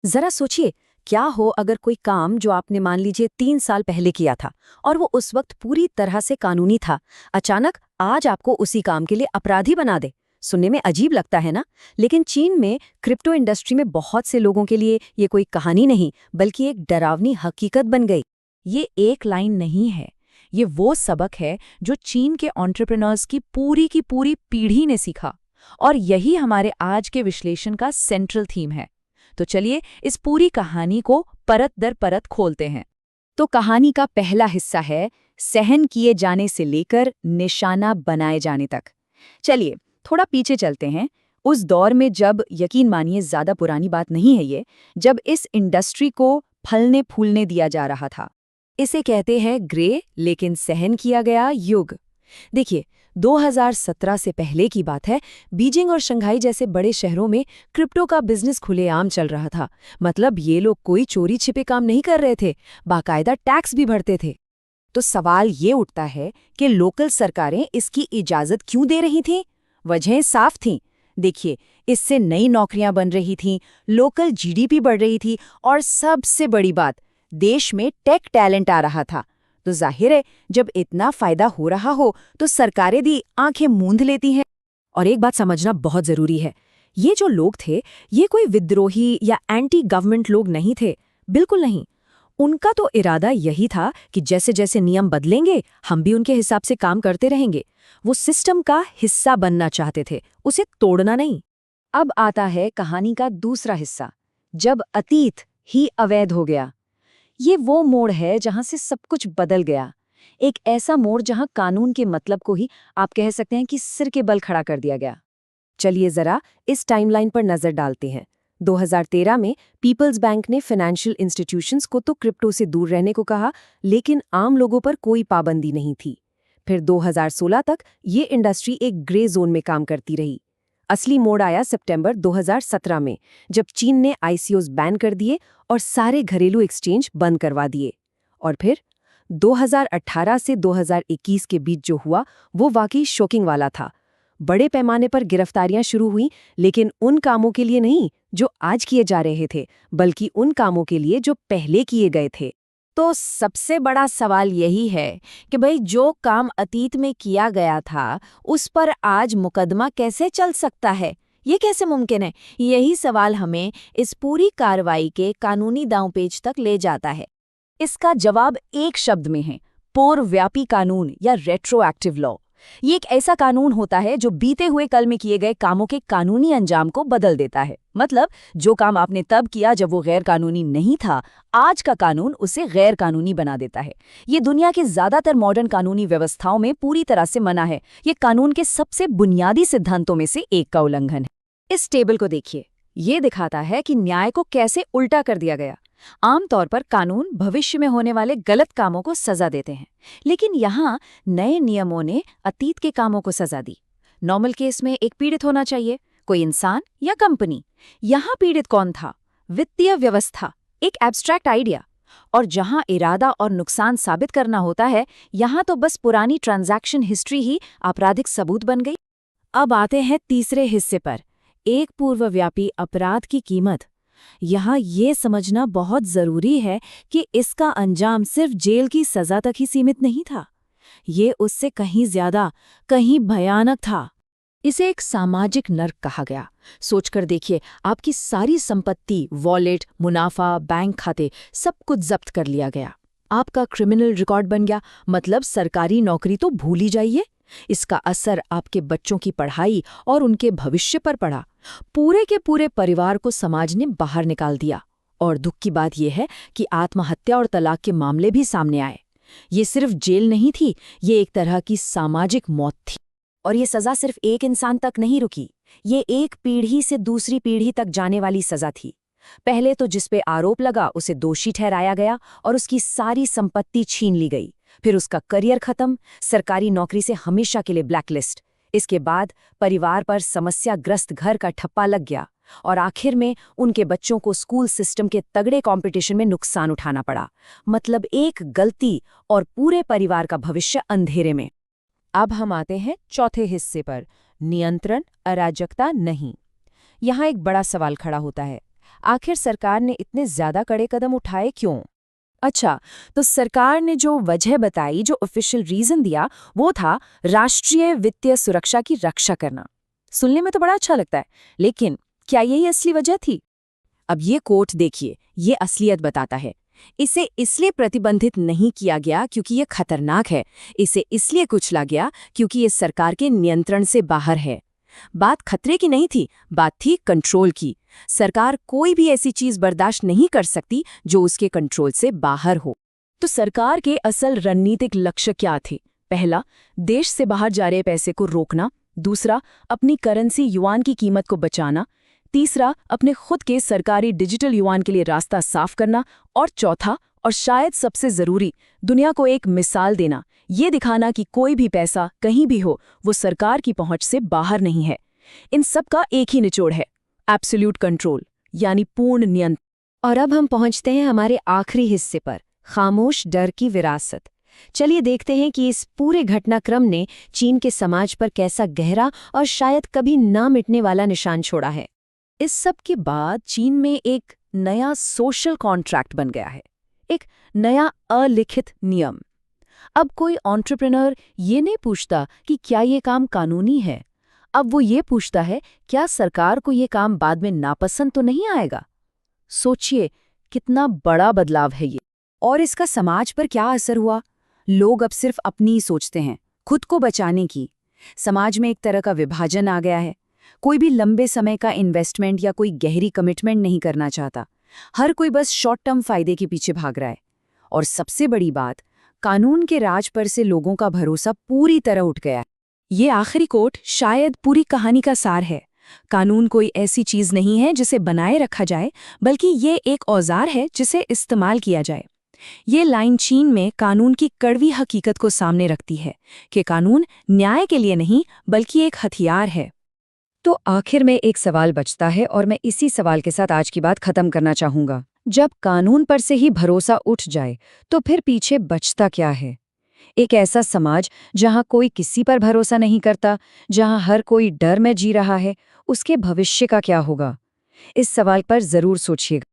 जरा सोचिए, क्या हो अगर कोई काम जो आपने मान लीजिए 3 साल पहले किया था और वो उस वक्त पूरी तरह से कानूनी था, अचानक आज आपको उसी काम के लिए अपराधी बना दे। सुनने में अजीब लगता है ना? लेकिन चीन में क्रिप्टो इंडस्ट्री में बहुत से लोगों के लिए ये कोई कहानी नहीं, बल्कि एक डरावनी हकीकत बन गई। ये एक लाइन नहीं है। ये वो सबक है जो चीन के एंटरप्रेन्योर्स की पूरी पीढ़ी ने सीखा। और यही हमारे आज के विश्लेषण का सेंट्रल थीम है। तो चलिए इस पूरी कहानी को परत दर परत खोलते हैं। तो कहानी का पहला हिस्सा है सहन किए जाने से लेकर निशाना बनाए जाने तक। चलिए थोड़ा पीछे चलते हैं, उस दौर में जब, यकीन मानिए ज्यादा पुरानी बात नहीं है ये, जब इस इंडस्ट्री को फलने फूलने दिया जा रहा था। इसे कहते हैं ग्रे लेकिन सहन किया गया युग। देखिए, 2017 से पहले की बात है। बीजिंग और शंघाई जैसे बड़े शहरों में क्रिप्टो का बिजनेस खुलेआम चल रहा था। मतलब ये लोग कोई चोरी छिपे काम नहीं कर रहे थे, बाकायदा टैक्स भी भरते थे। तो सवाल ये उठता है कि लोकल सरकारें इसकी इजाजत क्यों दे रही थीं? वजहें साफ थीं। देखिए, इससे नई नौकरियां बन रही थीं, लोकल जीडीपी बढ़ रही थी और सबसे बड़ी बात, देश में टेक टैलेंट आ रहा था। तो जाहिर है, जब इतना फायदा हो रहा हो तो सरकारें भी आंखें मूंद लेती हैं। और एक बात समझना बहुत जरूरी है, ये जो लोग थे, ये कोई विद्रोही या एंटी गवर्नमेंट लोग नहीं थे। बिल्कुल नहीं। उनका तो इरादा यही था कि जैसे जैसे नियम बदलेंगे, हम भी उनके हिसाब से काम करते रहेंगे। वो सिस्टम का हिस्सा बनना चाहते थे, उसे तोड़ना नहीं। अब आता है कहानी का दूसरा हिस्सा, जब अतीत ही अवैध हो गया। ये वो मोड़ है जहां से सब कुछ बदल गया। एक ऐसा मोड़ जहां कानून के मतलब को ही आप कह सकते हैं कि सिर के बल खड़ा कर दिया गया। चलिए जरा इस टाइमलाइन पर नजर डालते हैं। 2013 में पीपल्स बैंक ने फाइनेंशियल इंस्टीट्यूशंस को तो क्रिप्टो से दूर रहने को कहा, लेकिन आम लोगों पर कोई पाबंदी नहीं थी। फिर 2016 तक ये इंडस्ट्री एक ग्रे जोन में काम करती रही। असली मोड़ आया सितंबर 2017 में, जब चीन ने आईसीओज बैन कर दिए और सारे घरेलू एक्सचेंज बंद करवा दिए। और फिर 2018 से 2021 के बीच जो हुआ, वो वाकई शॉकिंग वाला था। बड़े पैमाने पर गिरफ्तारियां शुरू हुई, लेकिन उन कामों के लिए नहीं जो आज किए जा रहे थे, बल्कि उन कामों के लिए जो पहले किए गए थे। तो सबसे बड़ा सवाल यही है कि भाई, जो काम अतीत में किया गया था, उस पर आज मुकदमा कैसे चल सकता है? ये कैसे मुमकिन है? यही सवाल हमें इस पूरी कार्रवाई के कानूनी दांवपेच तक ले जाता है। इसका जवाब एक शब्द में है, पूर्वव्यापी कानून या रेट्रोएक्टिव लॉ। ये एक ऐसा कानून होता है जो बीते हुए कल में किए गए कामों के कानूनी अंजाम को बदल देता है। मतलब जो काम आपने तब किया जब वो गैर कानूनी नहीं था, आज का कानून उसे गैर कानूनी बना देता है। ये दुनिया के ज्यादातर मॉडर्न कानूनी व्यवस्थाओं में पूरी तरह से मना है। ये कानून के सबसे बुनियादी सिद्धांतों में से एक का उल्लंघन है। इस टेबल को देखिए, ये दिखाता है कि न्याय को कैसे उल्टा कर दिया गया। आमतौर पर कानून भविष्य में होने वाले गलत कामों को सजा देते हैं, लेकिन यहाँ नए नियमों ने अतीत के कामों को सजा दी। नॉर्मल केस में एक पीड़ित होना चाहिए, कोई इंसान या कंपनी। यहाँ पीड़ित कौन था? वित्तीय व्यवस्था, एक एब्स्ट्रैक्ट आइडिया। और जहाँ इरादा और नुकसान साबित करना होता है, यहाँ तो बस पुरानी ट्रांजैक्शन हिस्ट्री ही आपराधिक सबूत बन गई। अब आते हैं तीसरे हिस्से पर, एक पूर्वव्यापी अपराध की कीमत। यहाँ ये समझना बहुत जरूरी है कि इसका अंजाम सिर्फ जेल की सजा तक ही सीमित नहीं था। ये उससे कहीं ज्यादा, कहीं भयानक था। इसे एक सामाजिक नर्क कहा गया। सोचकर देखिए, आपकी सारी संपत्ति, वॉलेट, मुनाफा, बैंक खाते, सब कुछ जब्त कर लिया गया। आपका क्रिमिनल रिकॉर्ड बन गया। मतलब सरकारी नौकरी तो भूल ही जाइए। इसका असर आपके बच्चों की पढ़ाई और उनके भविष्य पर पड़ा। पूरे के पूरे परिवार को समाज ने बाहर निकाल दिया। और दुख की बात यह है कि आत्महत्या और तलाक के मामले भी सामने आए। ये सिर्फ जेल नहीं थी, ये एक तरह की सामाजिक मौत थी। और ये सजा सिर्फ एक इंसान तक नहीं रुकी, ये एक पीढ़ी से दूसरी पीढ़ी तक जाने वाली सजा थी। पहले तो जिस पे आरोप लगा उसे दोषी ठहराया गया और उसकी सारी संपत्ति छीन ली गई। फिर उसका करियर खत्म, सरकारी नौकरी से हमेशा के लिए ब्लैकलिस्ट। इसके बाद परिवार पर समस्याग्रस्त घर का ठप्पा लग गया और आखिर में उनके बच्चों को स्कूल सिस्टम के तगड़े कंपटीशन में नुकसान उठाना पड़ा। मतलब एक गलती और पूरे परिवार का भविष्य अंधेरे में। अब हम आते हैं चौथे हिस्से पर, नियंत्रण, अराजकता नहीं। यहाँ एक बड़ा सवाल खड़ा होता है। आखिर सरकार ने इतने ज्यादा कड़े कदम उठाए क्यों? अच्छा, तो सरकार ने जो वजह बताई, जो ऑफिशियल रीजन दिया, वो था राष्ट्रीय वित्तीय सुरक्षा की रक्षा करना। सुनने में तो बड़ा अच्छा लगता है, लेकिन क्या यही असली वजह थी? अब ये कोट देखिए, ये असलियत बताता है। इसे इसलिए प्रतिबंधित नहीं किया गया क्योंकि ये खतरनाक है, इसे इसलिए कुचला गया क्योंकि ये सरकार के नियंत्रण से बाहर है। बात खतरे की नहीं थी, बात थी कंट्रोल की। सरकार कोई भी ऐसी चीज बर्दाश्त नहीं कर सकती जो उसके कंट्रोल से बाहर हो। तो सरकार के असल रणनीतिक लक्ष्य क्या थे? पहला, देश से बाहर जा रहे पैसे को रोकना। दूसरा, अपनी करेंसी युआन की कीमत को बचाना। तीसरा, अपने खुद के सरकारी डिजिटल युआन के लिए रास्ता साफ करना। और चौथा, और शायद सबसे जरूरी, दुनिया को एक मिसाल देना, ये दिखाना कि कोई भी पैसा कहीं भी हो वो सरकार की पहुंच से बाहर नहीं है। इन सब का एक ही निचोड़ है, एब्सोल्यूट कंट्रोल, यानी पूर्ण नियंत्रण। और अब हम पहुंचते हैं हमारे आखिरी हिस्से पर, खामोश डर की विरासत। चलिए देखते हैं कि इस पूरे घटनाक्रम ने चीन के समाज पर कैसा गहरा और शायद कभी ना मिटने वाला निशान छोड़ा है। इस सब के बाद चीन में एक नया सोशल कॉन्ट्रैक्ट बन गया है, एक नया अलिखित नियम। अब कोई एंटरप्रेन्योर ये नहीं पूछता कि क्या ये काम कानूनी है, अब वो ये पूछता है क्या सरकार को ये काम बाद में नापसंद तो नहीं आएगा। सोचिए कितना बड़ा बदलाव है ये। और इसका समाज पर क्या असर हुआ? लोग अब सिर्फ अपनी ही सोचते हैं, खुद को बचाने की। समाज में एक तरह का विभाजन आ गया है। कोई भी लंबे समय का इन्वेस्टमेंट या कोई गहरी कमिटमेंट नहीं करना चाहता। हर कोई बस शॉर्ट टर्म फायदे के पीछे भाग रहा है। और सबसे बड़ी बात, कानून के राज पर से लोगों का भरोसा पूरी तरह उठ गया है। ये आखिरी कोट शायद पूरी कहानी का सार है। कानून कोई ऐसी चीज नहीं है जिसे बनाए रखा जाए, बल्कि ये एक औजार है जिसे इस्तेमाल किया जाए। ये लाइन चीन में कानून की कड़वी हकीकत को सामने रखती है कि कानून न्याय के लिए नहीं बल्कि एक हथियार है। तो आखिर में एक सवाल बचता है और मैं इसी सवाल के साथ आज की बात खत्म करना चाहूंगा। जब कानून पर से ही भरोसा उठ जाए तो फिर पीछे बचता क्या है? एक ऐसा समाज जहां कोई किसी पर भरोसा नहीं करता, जहां हर कोई डर में जी रहा है, उसके भविष्य का क्या होगा? इस सवाल पर जरूर सोचिएगा।